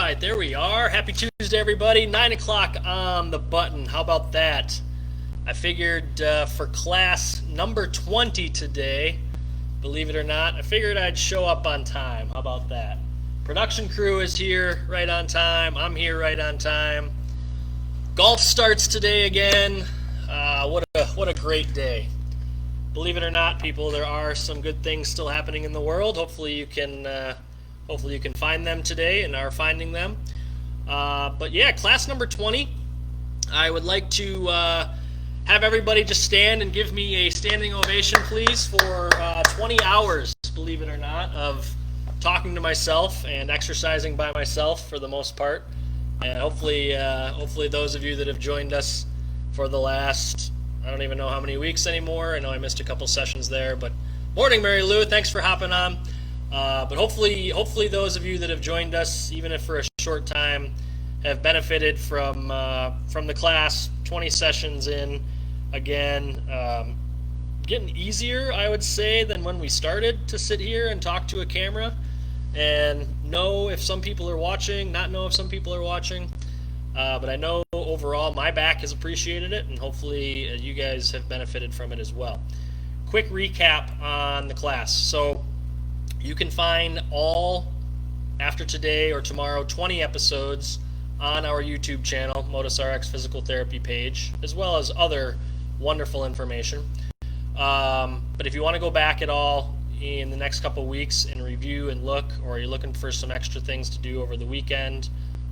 right, there we are. Happy Tuesday, everybody. 9 o'clock on the button. How about that? I figured for class number 20 today, believe it or not, I figured I'd show up on time. How about that? Production crew is here right on time. I'm here right on time. Golf starts today again. What a great day. Believe it or not, people, there are some good things still happening in the world. Hopefully you can find them today and are finding them. But yeah, class number 20. I would like to have everybody just stand and give me a standing ovation, please, for 20 hours, believe it or not, of talking to myself and exercising by myself for the most part. And hopefully those of you that have joined us for the last, I don't even know how many weeks anymore. I know I missed a couple sessions there, but morning, Mary Lou. Thanks for hopping on. But hopefully those of you that have joined us, even if for a short time, have benefited from the class. 20 sessions in, again, getting easier, I would say, than when we started to sit here and talk to a camera and know if some people are watching, not know if some people are watching. But I know overall my back has appreciated it, and hopefully you guys have benefited from it as well. Quick recap on the class. So you can find all, after today or tomorrow, 20 episodes on our YouTube channel, Modus RX Physical Therapy page, as well as other wonderful information. But if you want to go back at all in the next couple weeks and review and look, or you're looking for some extra things to do over the weekend,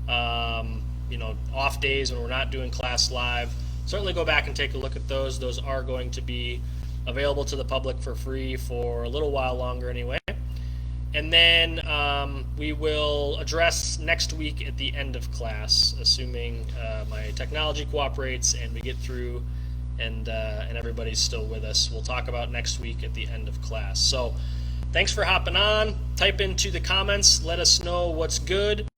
off days when we're not doing class live, certainly go back and take a look at those. Those are going to be available to the public for free for a little while longer anyway. And then we will address next week at the end of class, assuming my technology cooperates and we get through and everybody's still with us. We'll talk about next week at the end of class. So thanks for hopping on. Type into the comments. Let us know what's good,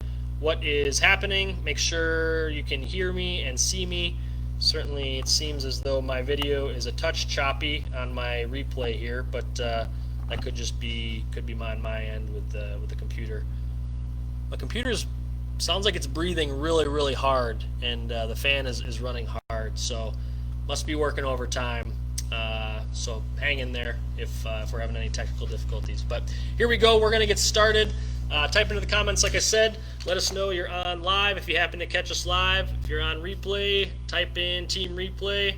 what is happening. Make sure you can hear me and see me. Certainly it seems as though my video is a touch choppy on my replay here, but that could be on my end with the computer. My computer sounds like it's breathing really, really hard, and the fan is running hard, so must be working overtime. So hang in there if we're having any technical difficulties. But here we go. We're going to get started. Type into the comments, like I said. Let us know you're on live if you happen to catch us live. If you're on replay, type in Team Replay,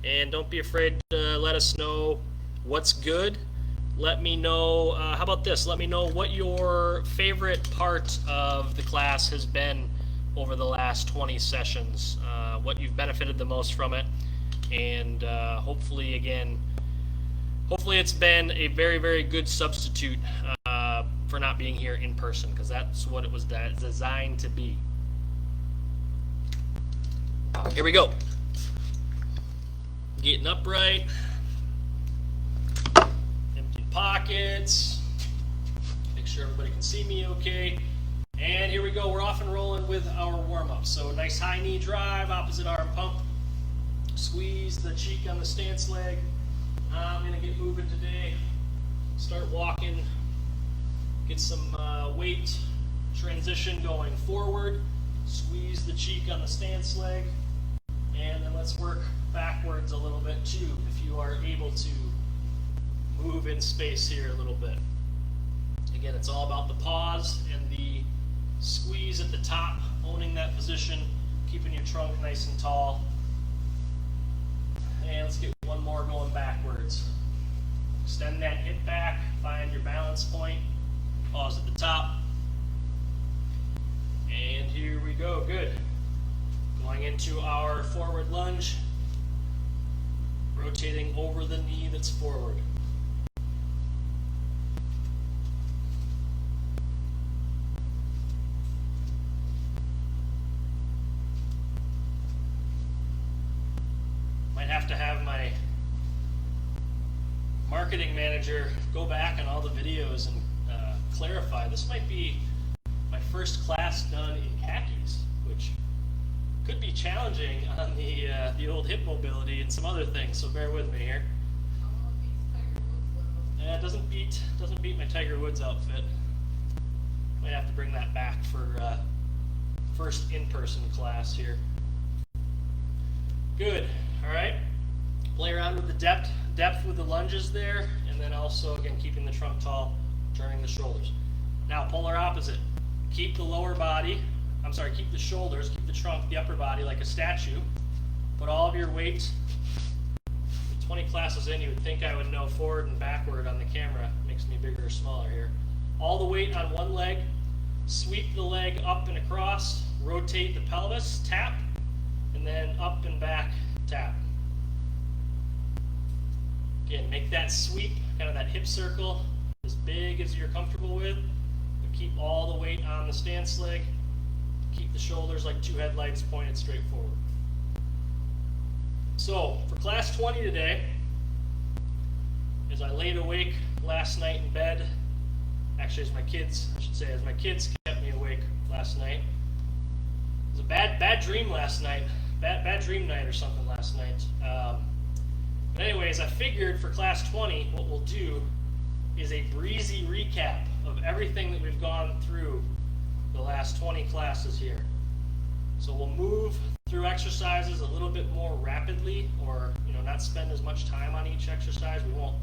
and don't be afraid to let us know what's good. Let me know, how about this? Let me know what your favorite part of the class has been over the last 20 sessions, what you've benefited the most from it, and hopefully it's been a very, very good substitute for not being here in person, because that's what it was designed to be. Here we go. Getting upright. Pockets. Make sure everybody can see me okay. And here we go. We're off and rolling with our warm-up. So nice high knee drive, opposite arm pump. Squeeze the cheek on the stance leg. I'm going to get moving today. Start walking. Get some weight transition going forward. Squeeze the cheek on the stance leg. And then let's work backwards a little bit too, if you are able to move in space here a little bit. Again, it's all about the pause and the squeeze at the top, owning that position, keeping your trunk nice and tall. And let's get one more going backwards. Extend that hip back, find your balance point, pause at the top. And here we go, good. Going into our forward lunge, rotating over the knee that's forward. Have to have my marketing manager go back on all the videos and clarify. This might be my first class done in khakis, which could be challenging on the old hip mobility and some other things. So bear with me here. It doesn't beat my Tiger Woods outfit. Might have to bring that back for first in-person class here. Good. All right. Play around with the depth with the lunges there, and then also again keeping the trunk tall, turning the shoulders. Now polar opposite. Keep the lower body. Keep the shoulders, keep the trunk, the upper body like a statue. Put all of your weight. 20 classes in, you would think I would know forward and backward on the camera. Makes me bigger or smaller here. All the weight on one leg. Sweep the leg up and across. Rotate the pelvis, tap, and then up and back, tap. Again, make that sweep, kind of that hip circle, as big as you're comfortable with. But keep all the weight on the stance leg. Keep the shoulders like two headlights pointed straight forward. So, for class 20 today, as I laid awake last night in bed, actually as my kids kept me awake last night. It was a bad dream last night, bad dream night or something last night. But anyways, I figured for class 20, what we'll do is a breezy recap of everything that we've gone through the last 20 classes here. So we'll move through exercises a little bit more rapidly, or not spend as much time on each exercise. We won't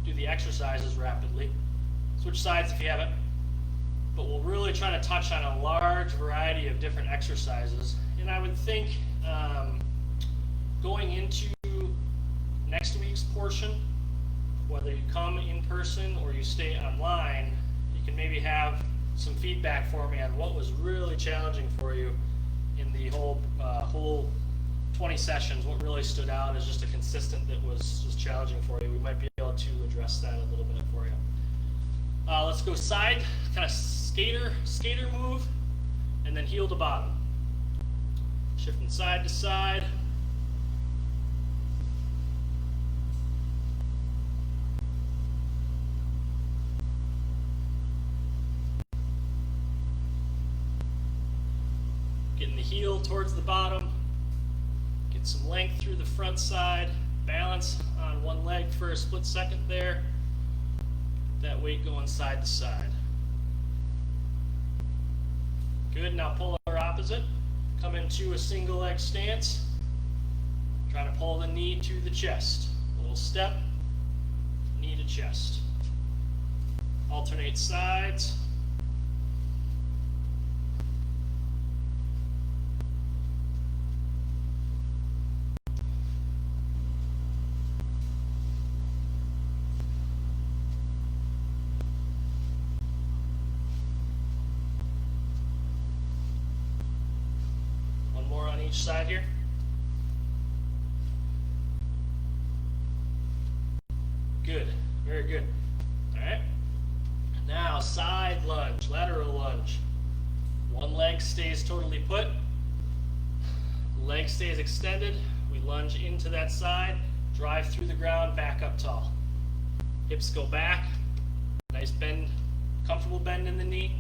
do the exercises rapidly. Switch sides if you haven't. But we'll really try to touch on a large variety of different exercises. And I would think going into next week's portion, whether you come in person or you stay online, you can maybe have some feedback for me on what was really challenging for you in the whole 20 sessions. What really stood out as just a consistent that was just challenging for you. We might be able to address that a little bit for you. Let's go side, kind of skater move, and then heel to bottom. Shifting side to side. Getting the heel towards the bottom. Get some length through the front side. Balance on one leg for a split second there. That weight going side to side. Good. Now polar opposite. Come into a single leg stance. Try to pull the knee to the chest. A little step, knee to chest. Alternate sides. Each side here. Good, very good. All right. Now side lunge, lateral lunge. One leg stays totally put. Leg stays extended. We lunge into that side, drive through the ground, back up tall. Hips go back. Nice bend, comfortable bend in the knee.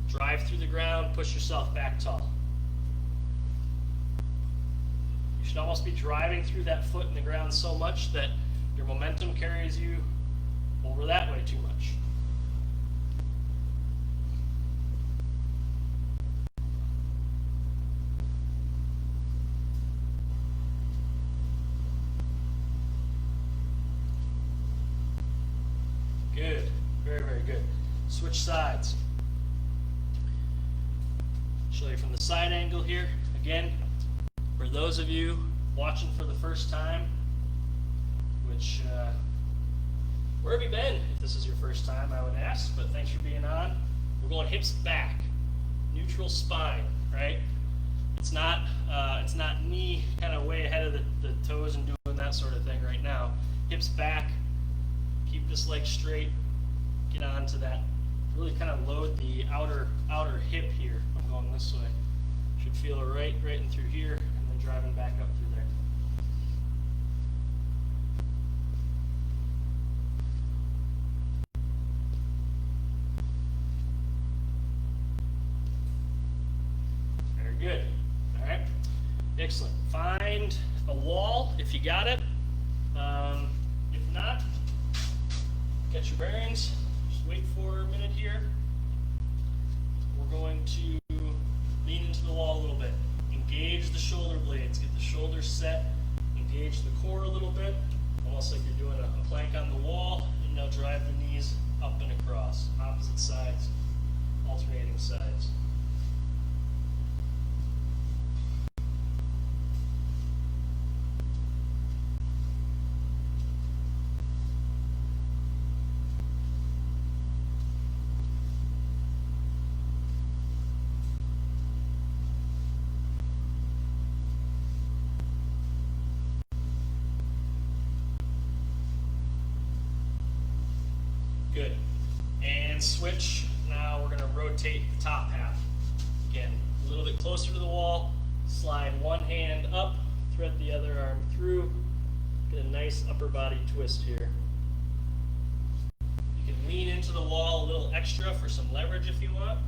Drive through the ground, push yourself back tall. You should almost be driving through that foot in the ground so much that your momentum carries you over that way too much. Good. Very, very good. Switch sides. Show you from the side angle here. Again, for those of you watching for the first time, which, where have you been if this is your first time, I would ask, but thanks for being on. We're going hips back, neutral spine, right? It's not knee kind of way ahead of the toes and doing that sort of thing right now. Hips back, keep this leg straight, get onto that. Really kind of load the outer hip here. I'm going this way. Should feel it right in through here. Driving back up through there. Very good. All right. Excellent. Find a wall if you got it. If not, get your bearings. Just wait for a minute here. We're going to lean into the wall a little bit. Engage the shoulder blades. Get the shoulders set. Engage the core a little bit, almost like you're doing a plank on the wall. And now drive the knees up and across. Opposite sides, alternating sides. Good. And switch. Now we're going to rotate the top half. Again, a little bit closer to the wall. Slide one hand up, thread the other arm through. Get a nice upper body twist here. You can lean into the wall a little extra for some leverage if you want.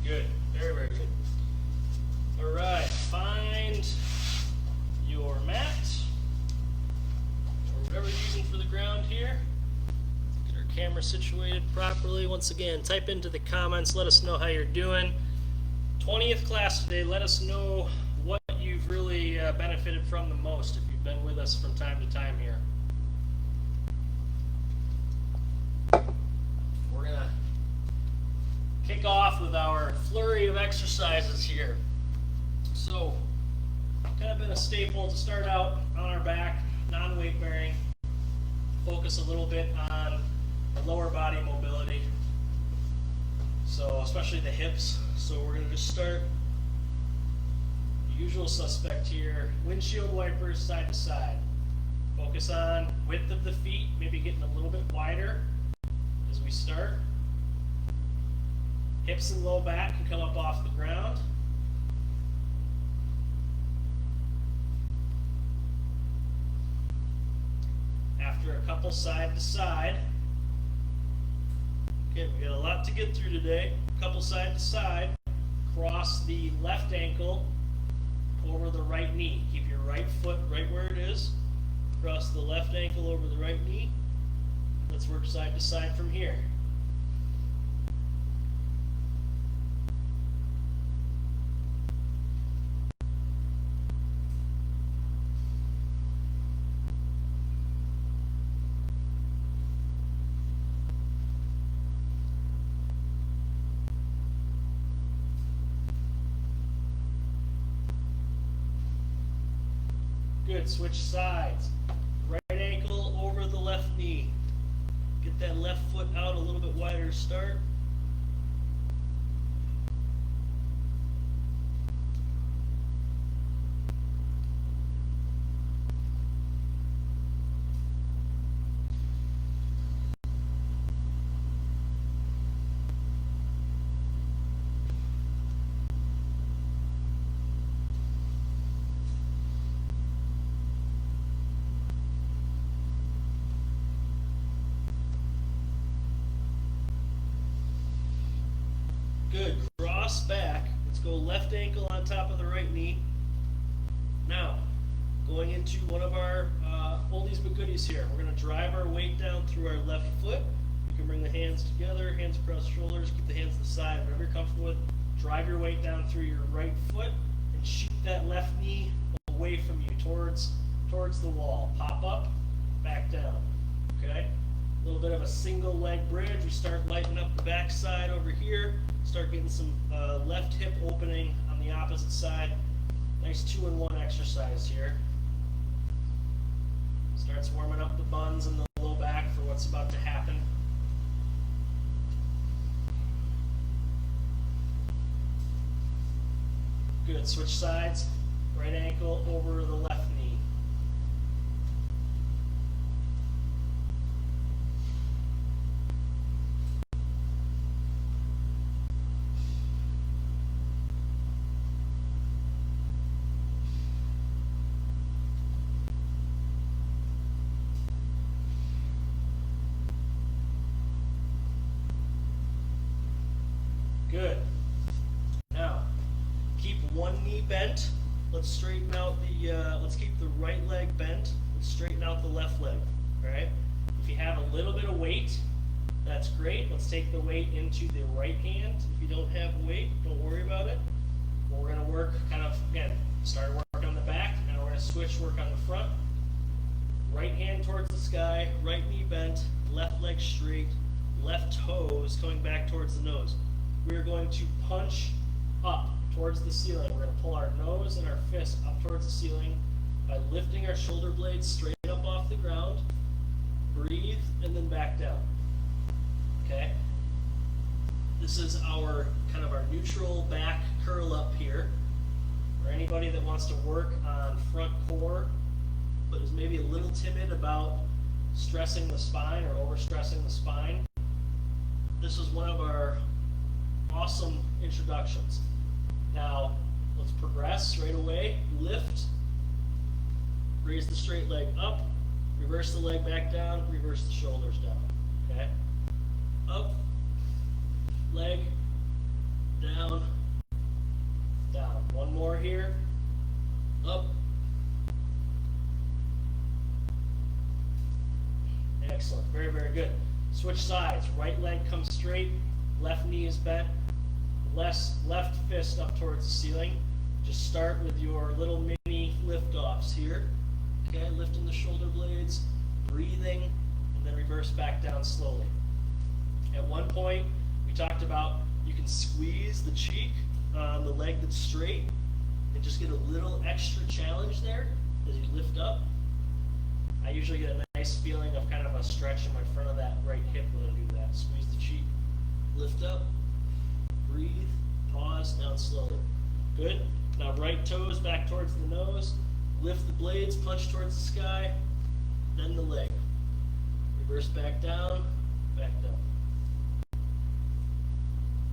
Good. Very, very good. All right. Find your mat or whatever you're using for the ground here. Get our camera situated properly. Once again, type into the comments. Let us know how you're doing. 20th class today. Let us know what you've really benefited from the most if you've been with us from time to time here. We're going to kick off with our flurry of exercises here. So, kind of been a staple to start out on our back, non-weight bearing. Focus a little bit on the lower body mobility. So, especially the hips. So we're going to just start the usual suspect here. Windshield wipers side to side. Focus on width of the feet, maybe getting a little bit wider as we start. Hips and low back can come up off the ground. After a couple side to side. Okay, we got a lot to get through today. A couple side to side. Cross the left ankle over the right knee. Keep your right foot right where it is. Cross the left ankle over the right knee. Let's work side to side from here. Good. Switch sides. Right ankle over the left knee. Get that left foot out a little bit wider to start. Good. Cross back. Let's go left ankle on top of the right knee. Now, going into one of our oldies but goodies here. We're going to drive our weight down through our left foot. You can bring the hands together, hands across the shoulders, keep the hands to the side, whatever you're comfortable with. Drive your weight down through your right foot and shoot that left knee away from you towards the wall. Pop up, back down. Okay? A little bit of a single leg bridge. We start lightening up the back side over here. Start getting some left hip opening on the opposite side. Nice 2-in-1 exercise here. Starts warming up the buns and the low back for what's about to happen. Good. Switch sides. Right ankle over the left knee. Good. Now, keep one knee bent. Let's straighten out the, let's keep the right leg bent. Let's straighten out the left leg, all right? If you have a little bit of weight, that's great. Let's take the weight into the right hand. If you don't have weight, don't worry about it. We're gonna work kind of, again, start working on the back, now we're gonna switch work on the front. Right hand towards the sky, right knee bent, left leg straight, left toes coming back towards the nose. We're going to punch up towards the ceiling. We're going to pull our nose and our fist up towards the ceiling by lifting our shoulder blades straight up off the ground. Breathe and then back down. Okay? This is our kind of our neutral back curl up here. For anybody that wants to work on front core but is maybe a little timid about stressing the spine or overstressing the spine, this is one of our awesome introductions. Now, let's progress right away. Lift, raise the straight leg up, reverse the leg back down, reverse the shoulders down, okay? Up, leg, down, down. One more here, up. Excellent, very, very good. Switch sides, right leg comes straight, left knee is bent, left fist up towards the ceiling. Just start with your little mini lift-offs here. Okay, lifting the shoulder blades, breathing, and then reverse back down slowly. At one point, we talked about you can squeeze the cheek on the leg that's straight and just get a little extra challenge there as you lift up. I usually get a nice feeling of kind of a stretch in my front of that right hip when I do that. Squeeze the cheek, lift up, breathe, pause, down slowly. Good. Now right toes back towards the nose, lift the blades, punch towards the sky, then the leg. Reverse back down, back down.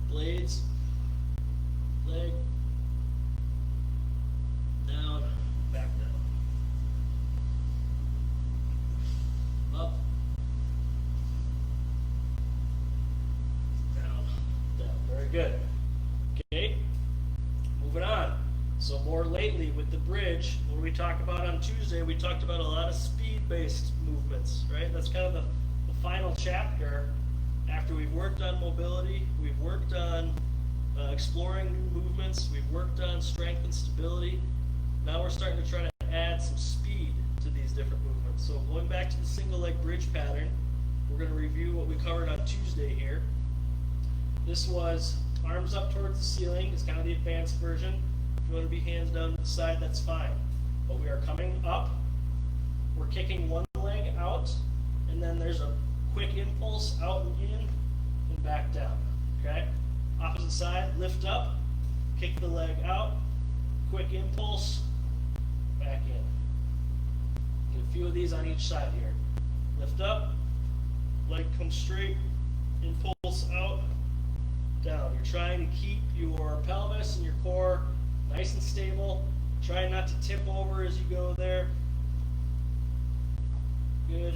Blades, leg, down, back down. Up, down, down. Very good. Okay, moving on. So more lately with the bridge, when we talk about on Tuesday, we talked about a lot of speed-based movements, right? That's kind of the final chapter. After we've worked on mobility, we've worked on exploring new movements, we've worked on strength and stability. Now we're starting to try to add some speed to these different movements. So going back to the single leg bridge pattern, we're going to review what we covered on Tuesday here. This was arms up towards the ceiling, is kind of the advanced version. If you want to be hands down to the side, that's fine. But we are coming up, we're kicking one leg out, and then there's a quick impulse out and in, and back down, okay? Opposite side, lift up, kick the leg out, quick impulse, back in. Get a few of these on each side here. Lift up, leg comes straight, impulse out, down. You're trying to keep your pelvis and your core nice and stable. Try not to tip over as you go there. Good.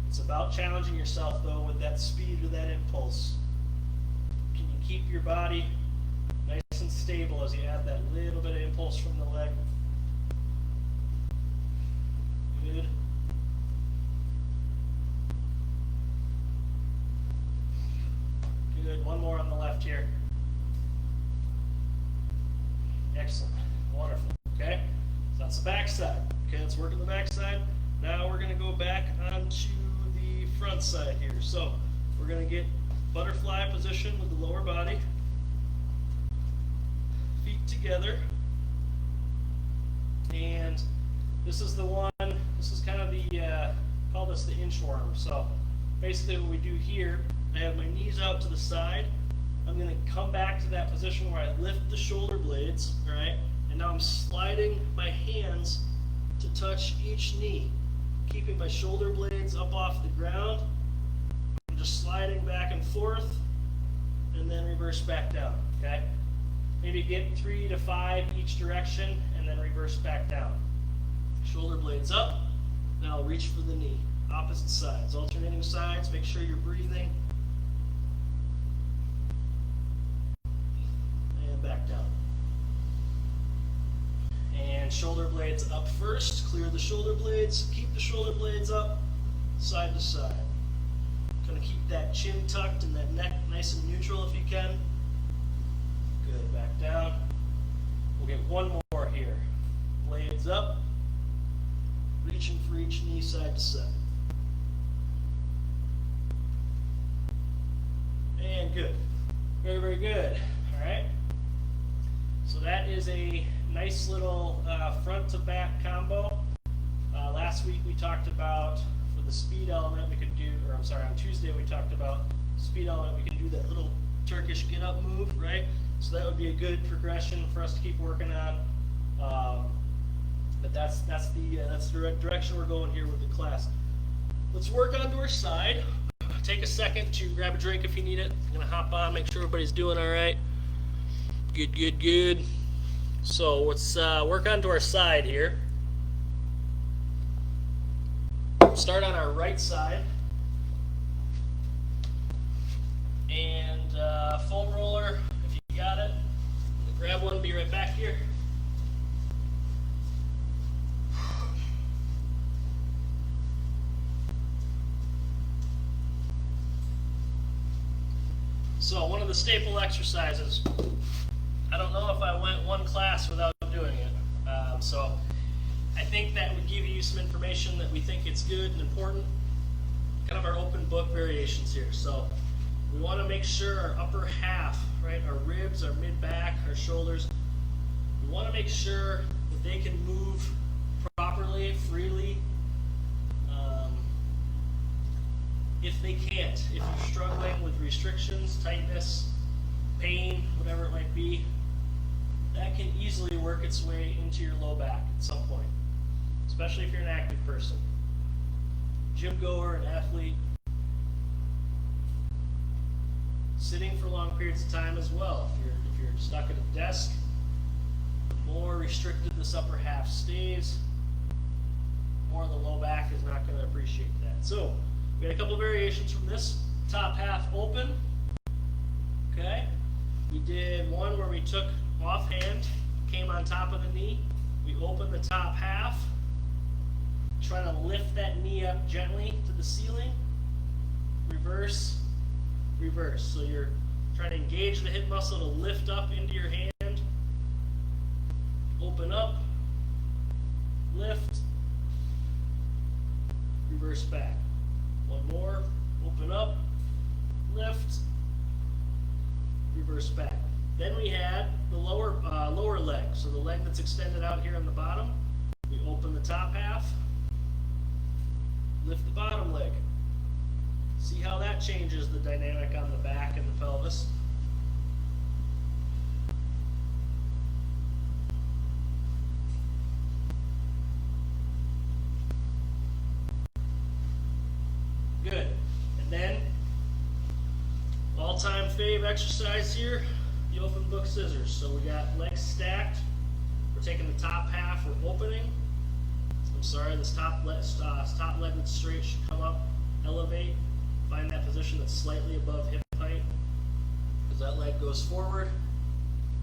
It's about challenging yourself though with that speed, with that impulse. Can you keep your body nice and stable as you add that little bit of impulse from the leg? Good. Good. One more on the left here. Excellent. Wonderful. Okay? So that's the back side. Okay, let's work on the back side. Now we're going to go back onto the front side here. So we're going to get butterfly position with the lower body. Feet together. And this is the one, this is kind of the, call this the inchworm. So basically what we do here, I have my knees out to the side. I'm going to come back to that position where I lift the shoulder blades, all right? And now I'm sliding my hands to touch each knee, keeping my shoulder blades up off the ground. I'm just sliding back and forth, and then reverse back down, okay? Maybe get 3 to 5 each direction, and then reverse back down. Shoulder blades up, now reach for the knee. Opposite sides, alternating sides, make sure you're breathing. shoulder blades up first. Clear the shoulder blades. Keep the shoulder blades up, side to side. Kind of keep that chin tucked and that neck nice and neutral if you can. Good, back down. We'll get one more here. Blades up. Reaching for each knee, side to side. And good. Very, very good. All right. So that is a nice little front to back combo. Last week we talked about, for the speed element, we could do, or I'm sorry, on Tuesday we talked about speed element, we can do that little Turkish get up move, right? So that would be a good progression for us to keep working on. But that's the direction we're going here with the class. Let's work onto our side. Take a second to grab a drink if you need it. I'm gonna hop on, make sure everybody's doing all right. Good, good, good. So let's work onto our side here. Start on our right side. And foam roller, if you got it. Grab one, be right back here. So one of the staple exercises, I don't know if I went one class without doing it. So I think that would give you some information that we think it's good and important. Kind of our open book variations here. So we want to make sure our upper half, right, our ribs, our mid-back, our shoulders, we want to make sure that they can move properly, freely. If they can't, if you're struggling with restrictions, tightness, pain, whatever it might be, that can easily work its way into your low back at some point, especially if you're an active person. Gym goer, an athlete, sitting for long periods of time as well. If you're stuck at a desk, the more restricted this upper half stays, the more the low back is not going to appreciate that. So we had a couple of variations from this. Top half open. Okay. We did one where we took offhand, came on top of the knee. We opened the top half, trying to lift that knee up gently to the ceiling. Reverse, reverse. So you're trying to engage the hip muscle to lift up into your hand. Open up, lift, reverse back. One more, open up, lift, reverse back. Then we had the lower leg, so the leg that's extended out here on the bottom. We open the top half, lift the bottom leg. See how that changes the dynamic on the back and the pelvis. Good. And then, all-time fave exercise here, the open book scissors. So we got legs stacked. We're taking the top half, we're opening. I'm sorry, this top leg that's straight should come up, elevate, find that position that's slightly above hip height. As that leg goes forward,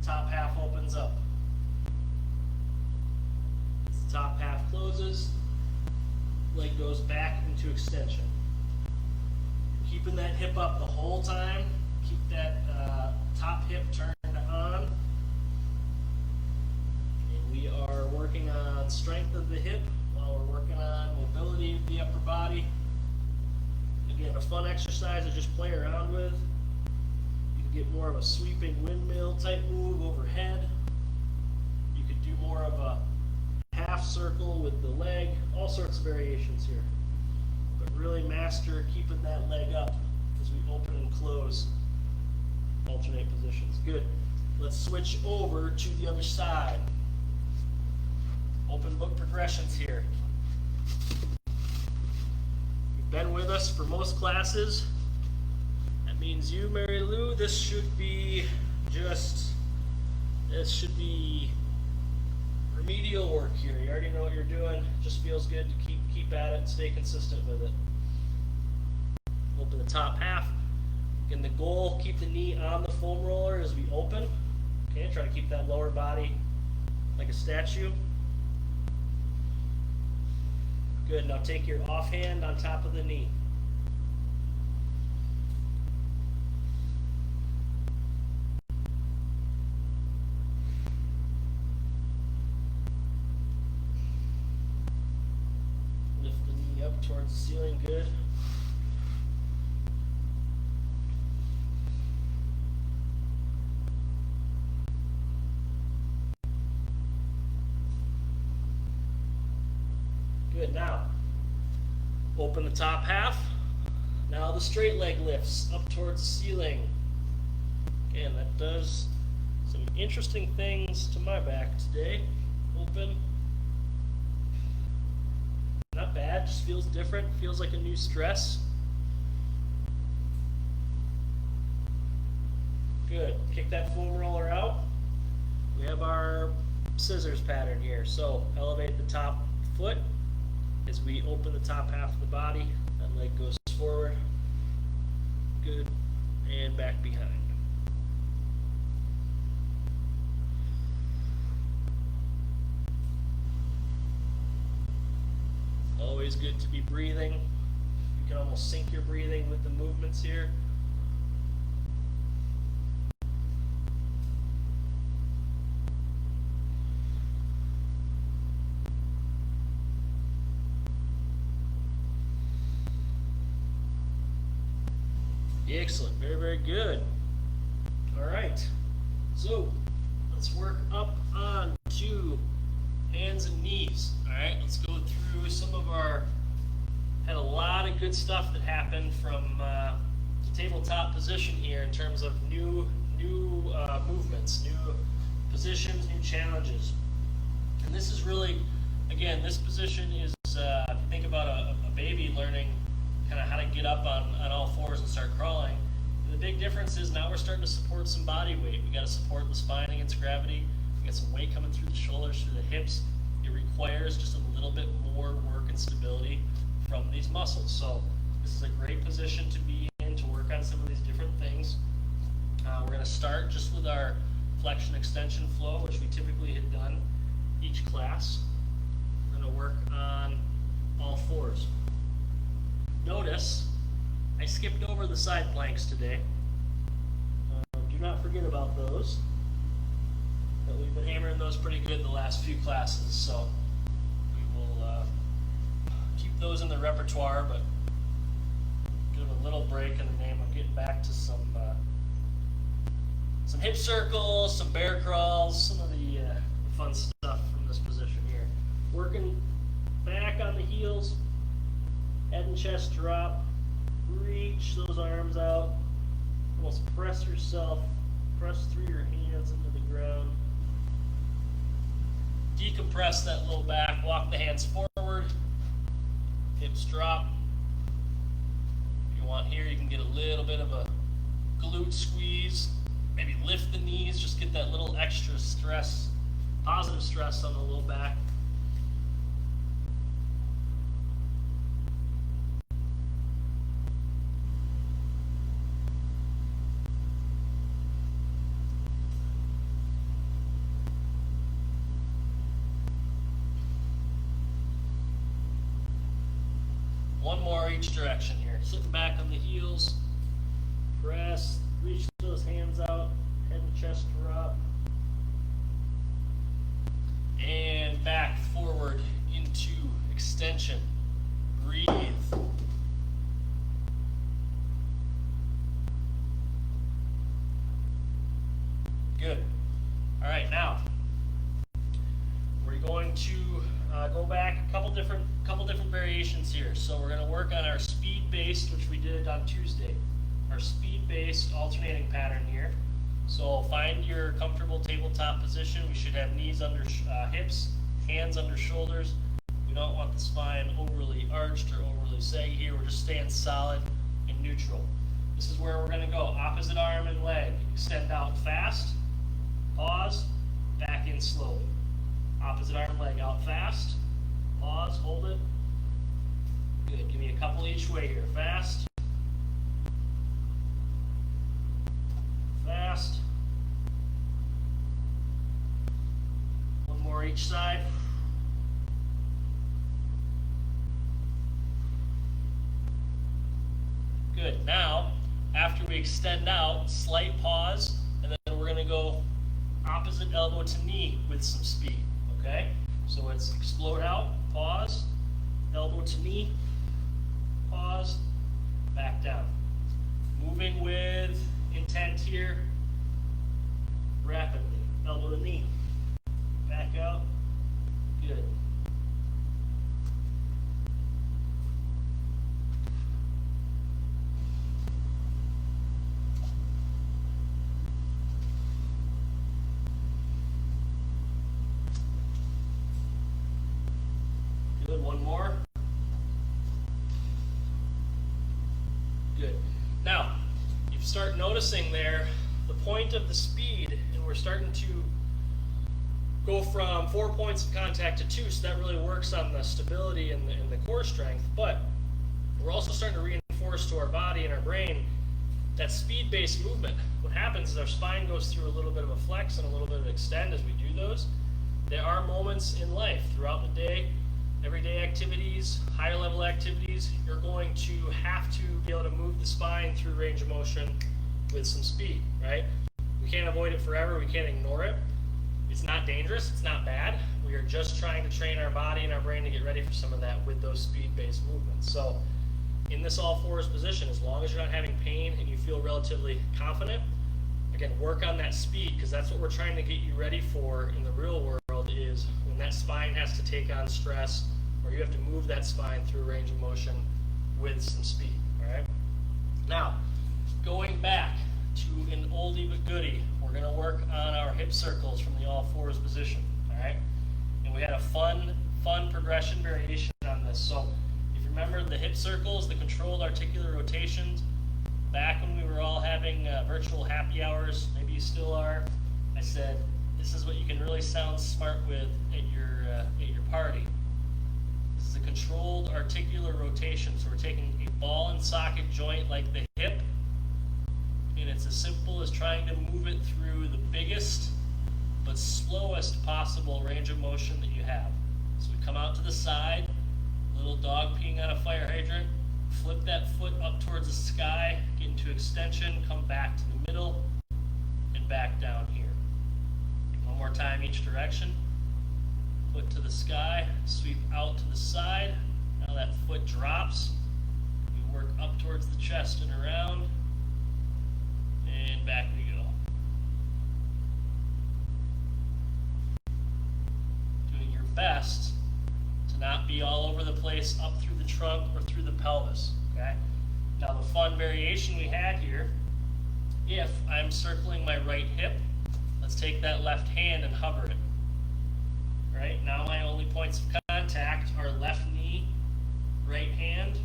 top half opens up. As the top half closes, leg goes back into extension. Keeping that hip up the whole time. Keep that top hip turned on. And we are working on strength of the hip while we're working on mobility of the upper body. Again, a fun exercise to just play around with. You can get more of a sweeping windmill type move overhead. You could do more of a half circle with the leg. All sorts of variations here. But really master keeping that leg up as we open and close, alternate positions. Good. Let's switch over to the other side. Open book progressions here. You've been with us for most classes. That means you, Mary Lou, this should be remedial work here. You already know what you're doing. It just feels good to keep at it and stay consistent with it. Open the top half. Again, the goal, keep the knee on the foam roller as we open. Okay, try to keep that lower body like a statue. Good. Now take your offhand on top of the knee. Lift the knee up towards the ceiling. Good. Good. Now, open the top half. Now the straight leg lifts up towards the ceiling. Again, that does some interesting things to my back today. Open. Not bad, just feels different. Feels like a new stress. Good. Kick that foam roller out. We have our scissors pattern here. So elevate the top foot. As we open the top half of the body, that leg goes forward, good, and back behind. Always good to be breathing. You can almost sync your breathing with the movements here. Excellent, very, very good. All right, so let's work up on to hands and knees. All right, let's go through some of our, had a lot of good stuff that happened from the tabletop position here in terms of new movements, new positions, new challenges. And this is really, again, this position is, if you think about a baby learning kind of how to get up on all fours and start crawling. And the big difference is now we're starting to support some body weight. We got to support the spine against gravity. We got some weight coming through the shoulders, through the hips. It requires just a little bit more work and stability from these muscles. So this is a great position to be in to work on some of these different things. We're going to start just with our flexion extension flow, which we typically had done each class. We're going to work on all fours. Notice, I skipped over the side planks today. Do not forget about those. But we've been hammering those pretty good the last few classes, so we will keep those in the repertoire, but give them a little break in the name of getting back to some hip circles, some bear crawls, some of the fun stuff from this position here. Working back on the heels. Head and chest drop, reach those arms out, almost press yourself, press through your hands into the ground. Decompress that low back, walk the hands forward, hips drop. If you want here, you can get a little bit of a glute squeeze, maybe lift the knees, just get that little extra stress, positive stress on the low back. One more each direction here. Sitting back on the heels, press, reach those hands out, head and chest drop. And back forward into extension. Breathe. Good. All right, now we're going to go back a couple different variations here. So we're going to work on our speed-based, which we did on Tuesday. Our speed-based alternating pattern here. So find your comfortable tabletop position. We should have knees under hips, hands under shoulders. We don't want the spine overly arched or overly saggy here. We're just staying solid and neutral. This is where we're going to go. Opposite arm and leg. Extend out fast. Pause. Back in slowly. Opposite arm and leg out fast. Pause. Hold it. Good. Give me a couple each way here. Fast. Fast. One more each side. extend out, slight pause, and then we're going to go opposite elbow to knee with some speed, okay? So it's explode out, pause, elbow to knee, pause, back down. Moving with intent here, rapidly. Elbow to knee, back out, good. Good, one more. Good. Now, you start noticing there the point of the speed, and we're starting to go from 4 points of contact to 2, so that really works on the stability and the core strength, but we're also starting to reinforce to our body and our brain that speed-based movement. What happens is our spine goes through a little bit of a flex and a little bit of extend as we do those. There are moments in life throughout the day, everyday activities, higher level activities, you're going to have to be able to move the spine through range of motion with some speed, right? We can't avoid it forever, we can't ignore it. It's not dangerous, it's not bad. We are just trying to train our body and our brain to get ready for some of that with those speed-based movements. So in this all fours position, as long as you're not having pain and you feel relatively confident, again, work on that speed, because that's what we're trying to get you ready for in the real world, is when that spine has to take on stress, or you have to move that spine through a range of motion with some speed, all right? Now, going back to an oldie but goodie, we're going to work on our hip circles from the all fours position, all right? And we had a fun progression variation on this. So if you remember the hip circles, the controlled articular rotations, back when we were all having virtual happy hours, maybe you still are, I said, this is what you can really sound smart with at your party. This is a controlled articular rotation. So we're taking a ball and socket joint like the hip, and it's as simple as trying to move it through the biggest but slowest possible range of motion that you have. So we come out to the side, little dog peeing on a fire hydrant, flip that foot up towards the sky, get into extension, come back to the middle, and back down here. One more time each direction. Foot to the sky, sweep out to the side. Now that foot drops. We work up towards the chest and around, and back we go. Doing your best to not be all over the place up through the trunk or through the pelvis, okay? Now the fun variation we had here, if I'm circling my right hip, let's take that left hand and hover it. Right, now my only points of contact are left knee, right hand,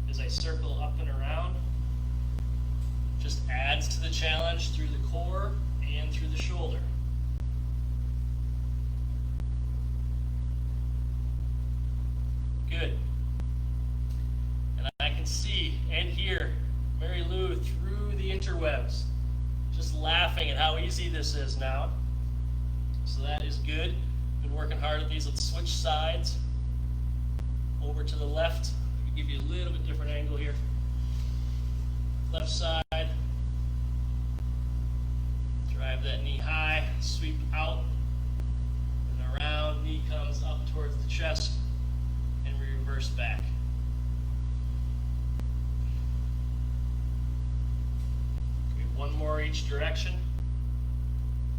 as I circle up and around. Just adds to the challenge through the core and through the shoulder. Good. And I can see and hear Mary Lou through the interwebs, just laughing at how easy this is now. So that is good. Been working hard at these. Let's switch sides. Over to the left. I'll give you a little bit different angle here. Left side. Drive that knee high. Sweep out and around. Knee comes up towards the chest, and we reverse back. Okay, one more each direction.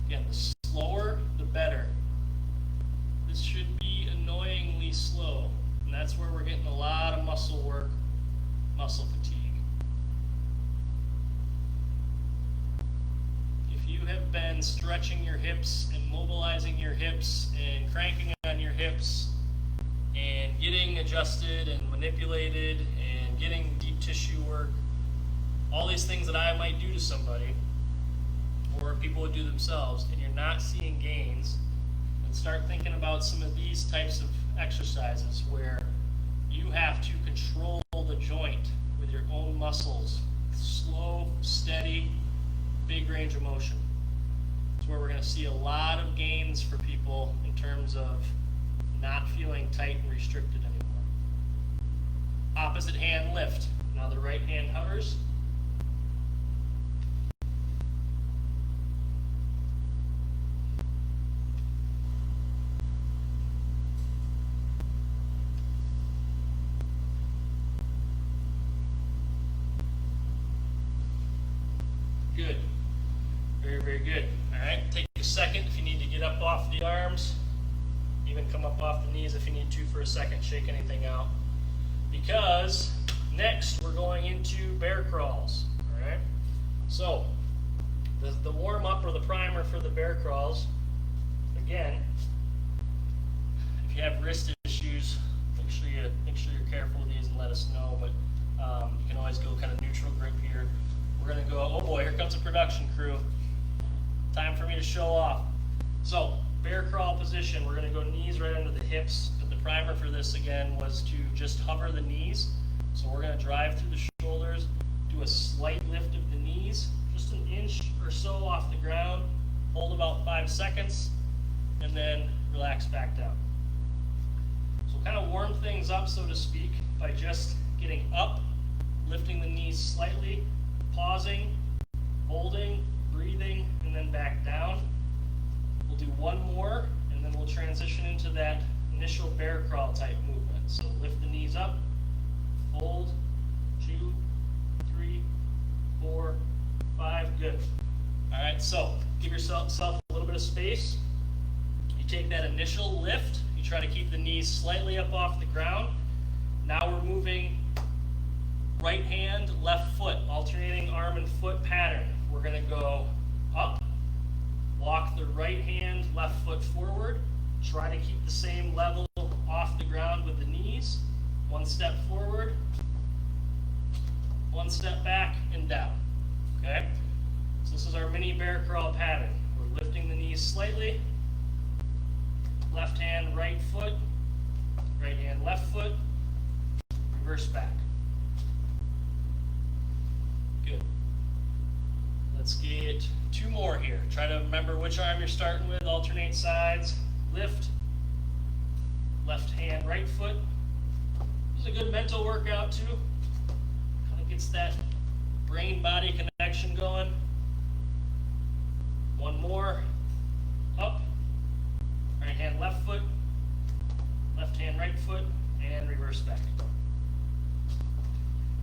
Again, the slower, the better. This should be annoyingly slow, and that's where we're getting a lot of muscle work, muscle fatigue. If you have been stretching your hips and mobilizing your hips and cranking on your hips and getting adjusted and manipulated and getting deep tissue work, all these things that I might do to somebody or people would do themselves, and you're not seeing gains, start thinking about some of these types of exercises where you have to control the joint with your own muscles. Slow, steady, big range of motion. It's where we're going to see a lot of gains for people in terms of not feeling tight and restricted anymore. Opposite hand lift. Now the right hand hovers. very good. All right, take a second if you need to get up off the arms. Even come up off the knees if you need to for a second. Shake anything out. Because next we're going into bear crawls. All right. So the warm up or the primer for the bear crawls. Again, if you have wrist issues, make sure you're careful with these and let us know. But you can always go kind of neutral grip here. We're gonna go. Oh boy, here comes a production crew. Time for me to show off. So bear crawl position. We're gonna go knees right under the hips. But the primer for this again was to just hover the knees. So we're gonna drive through the shoulders, do a slight lift of the knees, just an inch or so off the ground. Hold about 5 seconds, and then relax back down. So kind of warm things up, so to speak, by just getting up, lifting the knees slightly, pausing, holding, breathing, and then back down. We'll do one more, and then we'll transition into that initial bear crawl type movement. So lift the knees up, hold, 2, 3, 4, 5, good. All right, so give yourself a little bit of space. You take that initial lift, you try to keep the knees slightly up off the ground. Now we're moving right hand, left foot, alternating arm and foot pattern. We're gonna go up, walk the right hand, left foot forward, try to keep the same level off the ground with the knees. One step forward, one step back, and down, okay? So this is our mini bear crawl pattern. We're lifting the knees slightly, left hand, right foot, right hand, left foot, reverse back. Good. Let's get 2 more here. Try to remember which arm you're starting with, alternate sides, lift, left hand, right foot. This is a good mental workout too. Kind of gets that brain-body connection going. One more, up, right hand, left foot, left hand, right foot, and reverse back.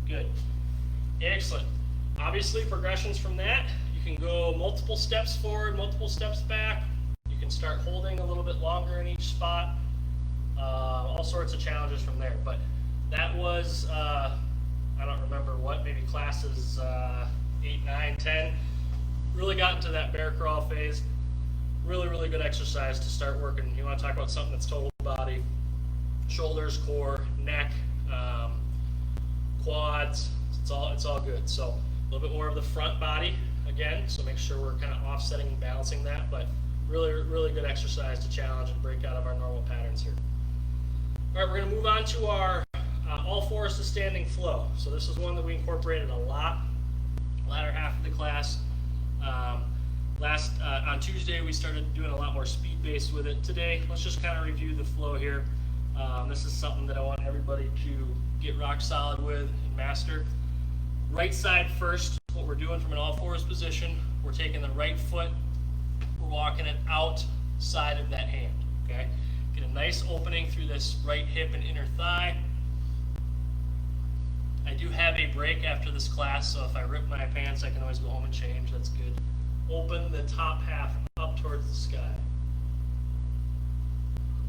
Good. Excellent. Obviously, progressions from that, you can go multiple steps forward, multiple steps back. You can start holding a little bit longer in each spot. All sorts of challenges from there. But that was, I don't remember what, maybe classes 8, 9, 10. Really got into that bear crawl phase. Really good exercise to start working. You want to talk about something that's total body, shoulders, core, neck, quads. It's all good. So a little bit more of the front body again. So make sure we're kind of offsetting and balancing that. But really good exercise to challenge and break out of our normal patterns here. All right, we're going to move on to our all fours to standing flow. So this is one that we incorporated a lot, latter half of the class. On Tuesday, we started doing a lot more speed-based with it. Today, let's just kind of review the flow here. This is something that I want everybody to get rock solid with and master. Right side first, what we're doing from an all fours position, we're taking the right foot, we're walking it outside of that hand, okay? Get a nice opening through this right hip and inner thigh. I do have a break after this class, so if I rip my pants, I can always go home and change. That's good. Open the top half up towards the sky.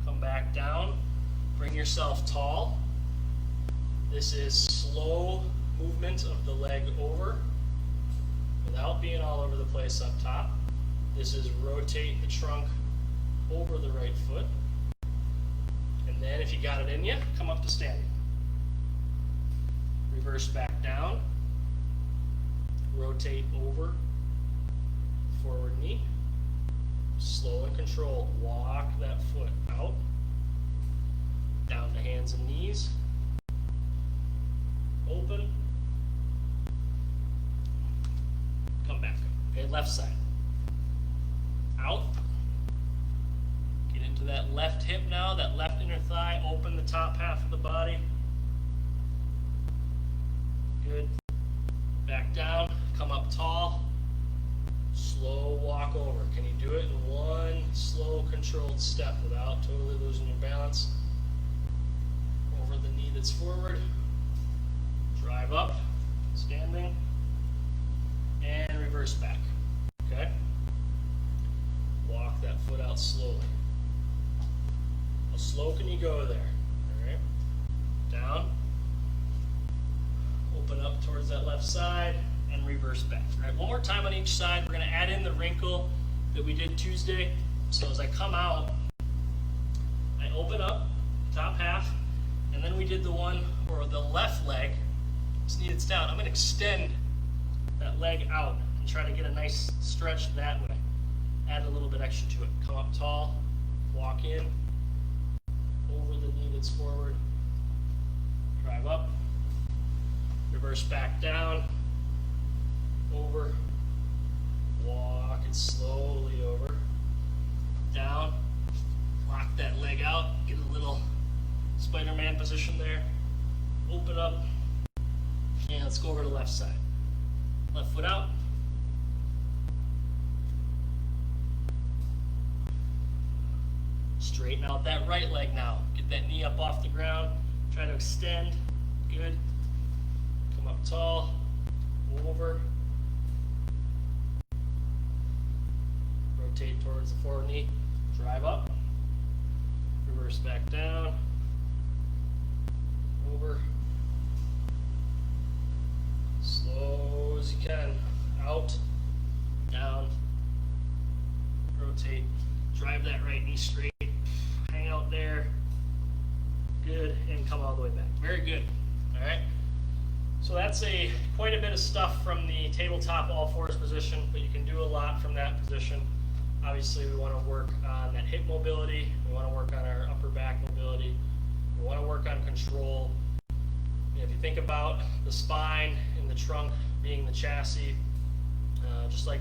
Come back down. Bring yourself tall. This is slow movement of the leg over without being all over the place up top. This is rotate the trunk over the right foot. And then if you got it in you, come up to standing. Reverse back down. Rotate over. Forward knee. Slow and controlled. Walk that foot out. Down to hands and knees. Open. Come back. Okay, left side. Out. Get into that left hip now, that left inner thigh. Open the top half of the body. Good. Back down. Come up tall. Slow walk over. Can you do it in one slow, controlled step without totally losing your balance? Over the knee that's forward. Drive up, standing, and reverse back. Okay? Walk that foot out slowly. How slow can you go there? All right. Down. Open up towards that left side and reverse back. All right. One more time on each side. We're going to add in the wrinkle that we did Tuesday. So as I come out, I open up the top half, and then we did the one where the left leg just needs down. I'm going to extend that leg out and try to get a nice stretch that way. Add a little bit extra to it. Come up tall, walk in, over the knee that's forward, drive up, reverse back down, over, walk it slowly over, down, lock that leg out, get a little Spider-Man position there, open up, and let's go over to the left side. Left foot out. Straighten out that right leg now. Get that knee up off the ground. Try to extend. Good. Come up tall. Over. Rotate towards the forward knee. Drive up. Reverse back down. Over. Slow as you can. Out. Down. Rotate. Drive that right knee straight. Hang out there. Good. And come all the way back. Very good. All right. So that's quite a bit of stuff from the tabletop all fours position, but you can do a lot from that position. Obviously, we want to work on that hip mobility. We want to work on our upper back mobility. We want to work on control. And if you think about the spine and the trunk being the chassis, just like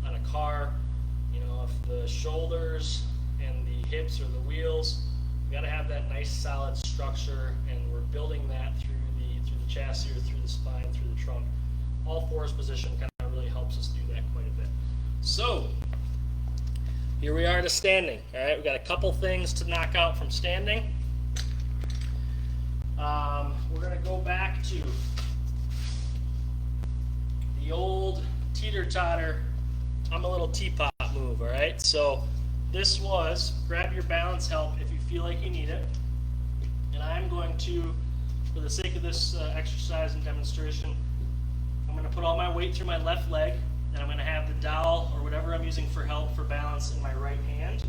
on a car, you know, if the shoulders and the hips are the wheels, we got to have that nice solid structure, and we're building that through the chassis or through the spine, through the trunk. All fours position kind of really helps us do that quite a bit. So here we are to standing. All right, we got a couple things to knock out from standing. We're going to go back to the old teeter-totter, I'm a little teapot move, all right? So this was grab your balance help if you feel like you need it. And I'm going to, for the sake of this exercise and demonstration, I'm going to put all my weight through my left leg, and I'm going to have the dowel or whatever I'm using for help for balance in my right hand.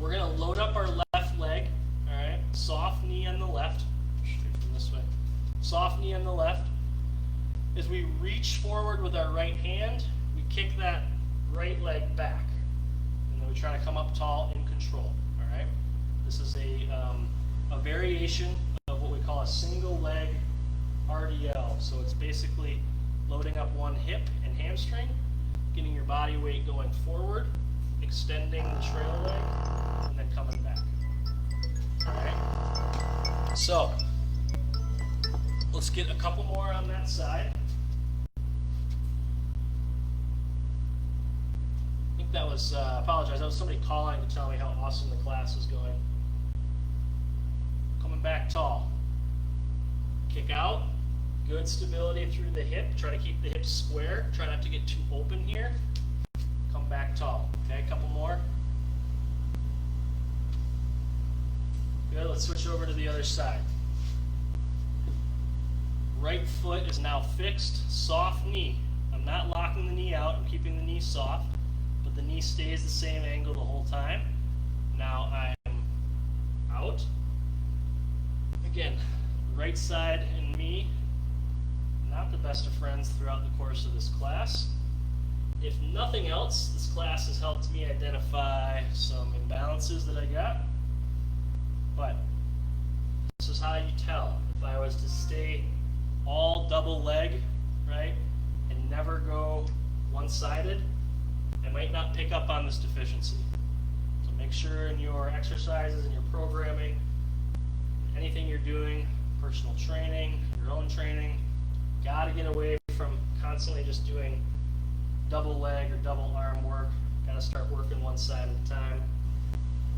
We're going to load up our left leg, all right? Soft knee on the left, straight from this way. Soft knee on the left. As we reach forward with our right hand, we kick that right leg back, and then we try to come up tall in control. All right. This is a variation of what we call a single leg RDL. So it's basically loading up one hip and hamstring, getting your body weight going forward, extending the trail leg, and then coming back. All right. So let's get a couple more on that side. That was, apologize, that was somebody calling to tell me how awesome the class is going. Coming back tall. Kick out. Good stability through the hip. Try to keep the hips square. Try not to get too open here. Come back tall. Okay, a couple more. Good, let's switch over to the other side. Right foot is now fixed. Soft knee. I'm not locking the knee out. I'm keeping the knee soft. The knee stays the same angle the whole time. Now I'm out. Again, right side and me, not the best of friends throughout the course of this class. If nothing else, this class has helped me identify some imbalances that I got. But this is how you tell. If I was to stay all double leg, right, and never go one-sided, I might not pick up on this deficiency. So make sure in your exercises and your programming, anything you're doing, personal training, your own training, got to get away from constantly just doing double leg or double arm work. Got to start working one side at a time,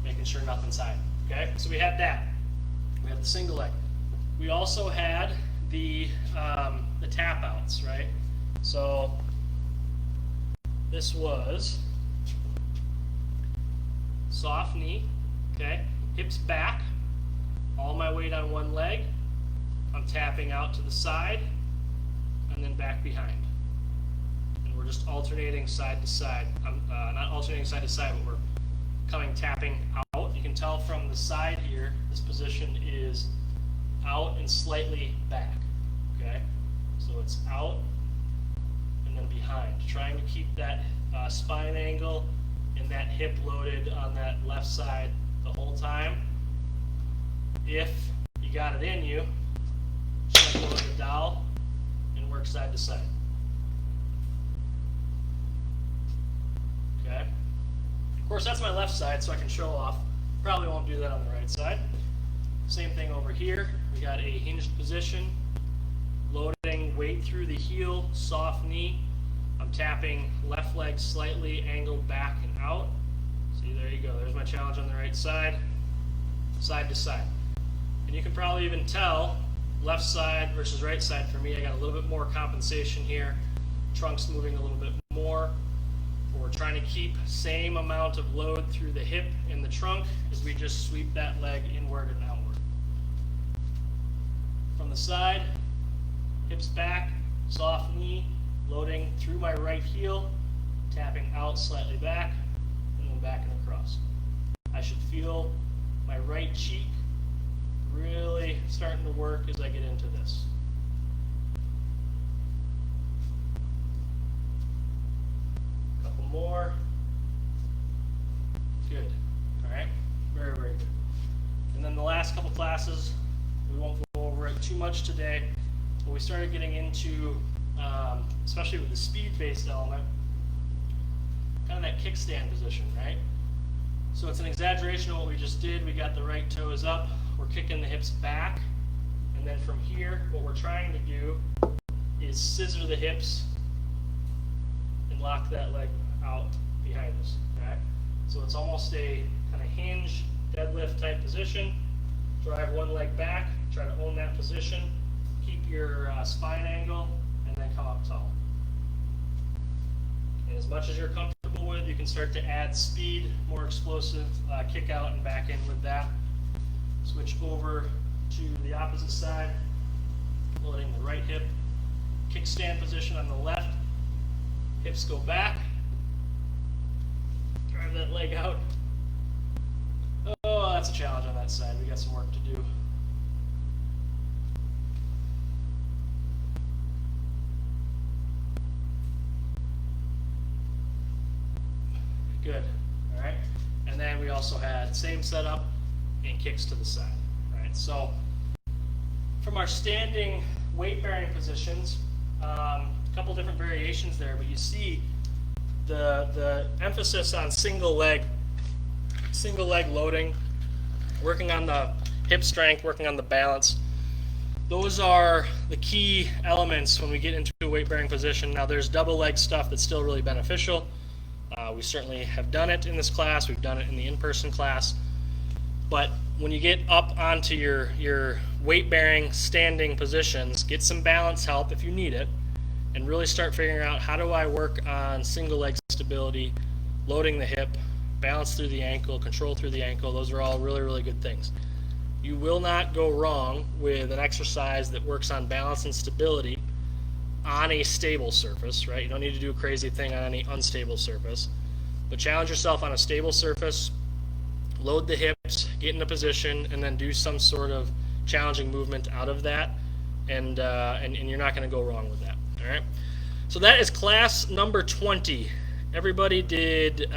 making sure nothing's hiding. Okay, so we had that. We had the single leg. We also had the tap outs, right? So this was soft knee, okay? Hips back, all my weight on one leg. I'm tapping out to the side and then back behind. And we're just alternating side to side. Not alternating side to side, but we're tapping out. You can tell from the side here, this position is out and slightly back, okay? So it's out and then behind, trying to keep that spine angle and that hip loaded on that left side the whole time. If you got it in you, just like Leg Rdl and work side to side. Okay. Of course, that's my left side, so I can show off. Probably won't do that on the right side. Same thing over here. We got a hinged position, loading weight through the heel, soft knee. I'm tapping left leg slightly angled back and out. See, there you go. There's my challenge on the right side, side to side. And you can probably even tell left side versus right side for me. I got a little bit more compensation here. Trunk's moving a little bit more. We're trying to keep same amount of load through the hip and the trunk as we just sweep that leg inward and outward. From the side, hips back, soft knee, loading through my right heel, tapping out slightly back, and then back and across. I should feel my right cheek really starting to work as I get into this. Couple more. Good. All right. Very, very good. And then the last couple classes, we won't go over it too much today, but we started getting into, especially with the speed-based element, kind of that kickstand position, right? So it's an exaggeration of what we just did. We got the right toes up. We're kicking the hips back. And then from here, what we're trying to do is scissor the hips and lock that leg out behind us, okay? So it's almost a kind of hinge, deadlift type position. Drive one leg back, try to own that position, keep your spine angle, and then come up tall. And as much as you're comfortable with, you can start to add speed, more explosive kick out and back in with that. Switch over to the opposite side, loading the right hip, kickstand position on the left, hips go back, drive that leg out. Oh, that's a challenge on that side. We got some work to do. Good. All right. And then we also had same setup and kicks to the side. Right. So from our standing weight bearing positions, a couple different variations there, but you see the emphasis on single leg loading, working on the hip strength, working on the balance. Those are the key elements when we get into a weight bearing position. Now there's double leg stuff that's still really beneficial. We certainly have done it in this class. We've done it in the in-person class. But when you get up onto your weight bearing standing positions, get some balance help if you need it, and really start figuring out, how do I work on single leg stability, loading the hip, balance through the ankle, control through the ankle. Those are all really, really good things. You will not go wrong with an exercise that works on balance and stability on a stable surface, right? You don't need to do a crazy thing on any unstable surface, but challenge yourself on a stable surface, load the hips, get in a position, and then do some sort of challenging movement out of that, and you're not going to go wrong with that. All right. So that is class number 20. Everybody did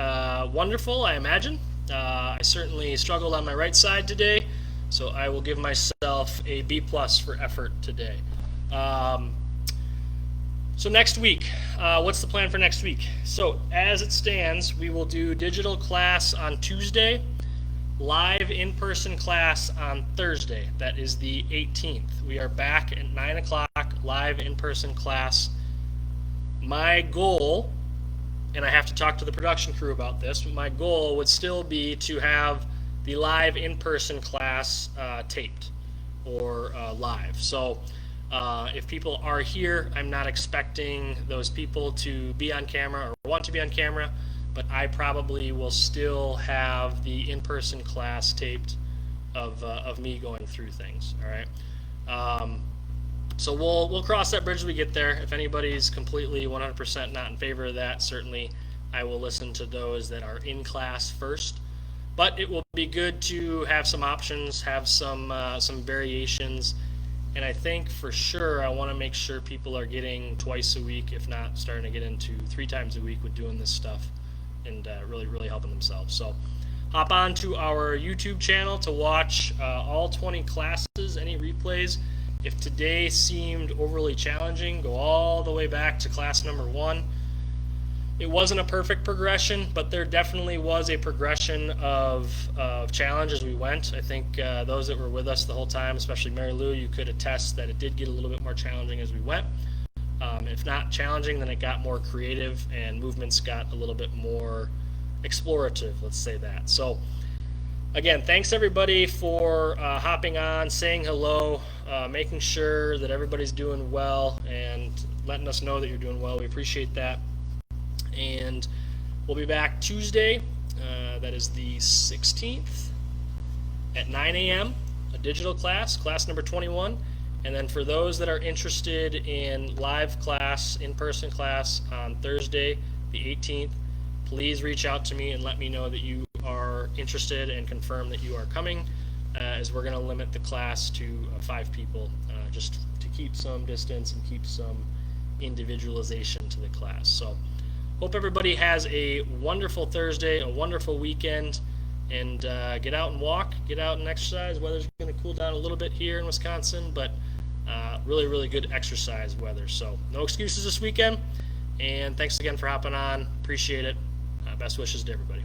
wonderful, I imagine. I certainly struggled on my right side today, so I will give myself a B+ for effort today. So next week, what's the plan for next week? So as it stands, we will do digital class on Tuesday, live in-person class on Thursday. That is the 18th. We are back at 9 o'clock, live in-person class. My goal, and I have to talk to the production crew about this, but my goal would still be to have the live in-person class taped or live. So if people are here, I'm not expecting those people to be on camera or want to be on camera, but I probably will still have the in-person class taped of me going through things. All right. So we'll cross that bridge as we get there. If anybody's completely 100% not in favor of that, certainly I will listen to those that are in class first. But it will be good to have some options, have some variations, and I think for sure I want to make sure people are getting twice a week, if not starting to get into 3 times a week with doing this stuff, and really helping themselves. So hop on to our YouTube channel to watch all 20 classes, any replays. If today seemed overly challenging, go all the way back to class number 1. It wasn't a perfect progression, but there definitely was a progression of challenge as we went. I think those that were with us the whole time, especially Mary Lou, you could attest that it did get a little bit more challenging as we went. If not challenging, then it got more creative and movements got a little bit more explorative, let's say that. So again, thanks everybody for hopping on, saying hello, making sure that everybody's doing well, and letting us know that you're doing well. We appreciate that. And we'll be back Tuesday, that is the 16th, at 9 a.m., a digital class, class number 21. And then for those that are interested in live class, in-person class on Thursday, the 18th, please reach out to me and let me know that you are interested and confirm that you are coming, as we're going to limit the class to 5 people, just to keep some distance and keep some individualization to the class. So hope everybody has a wonderful Thursday, a wonderful weekend, and get out and walk, get out and exercise. Weather's going to cool down a little bit here in Wisconsin, but really good exercise weather. So no excuses this weekend, and thanks again for hopping on. Appreciate it. Best wishes to everybody.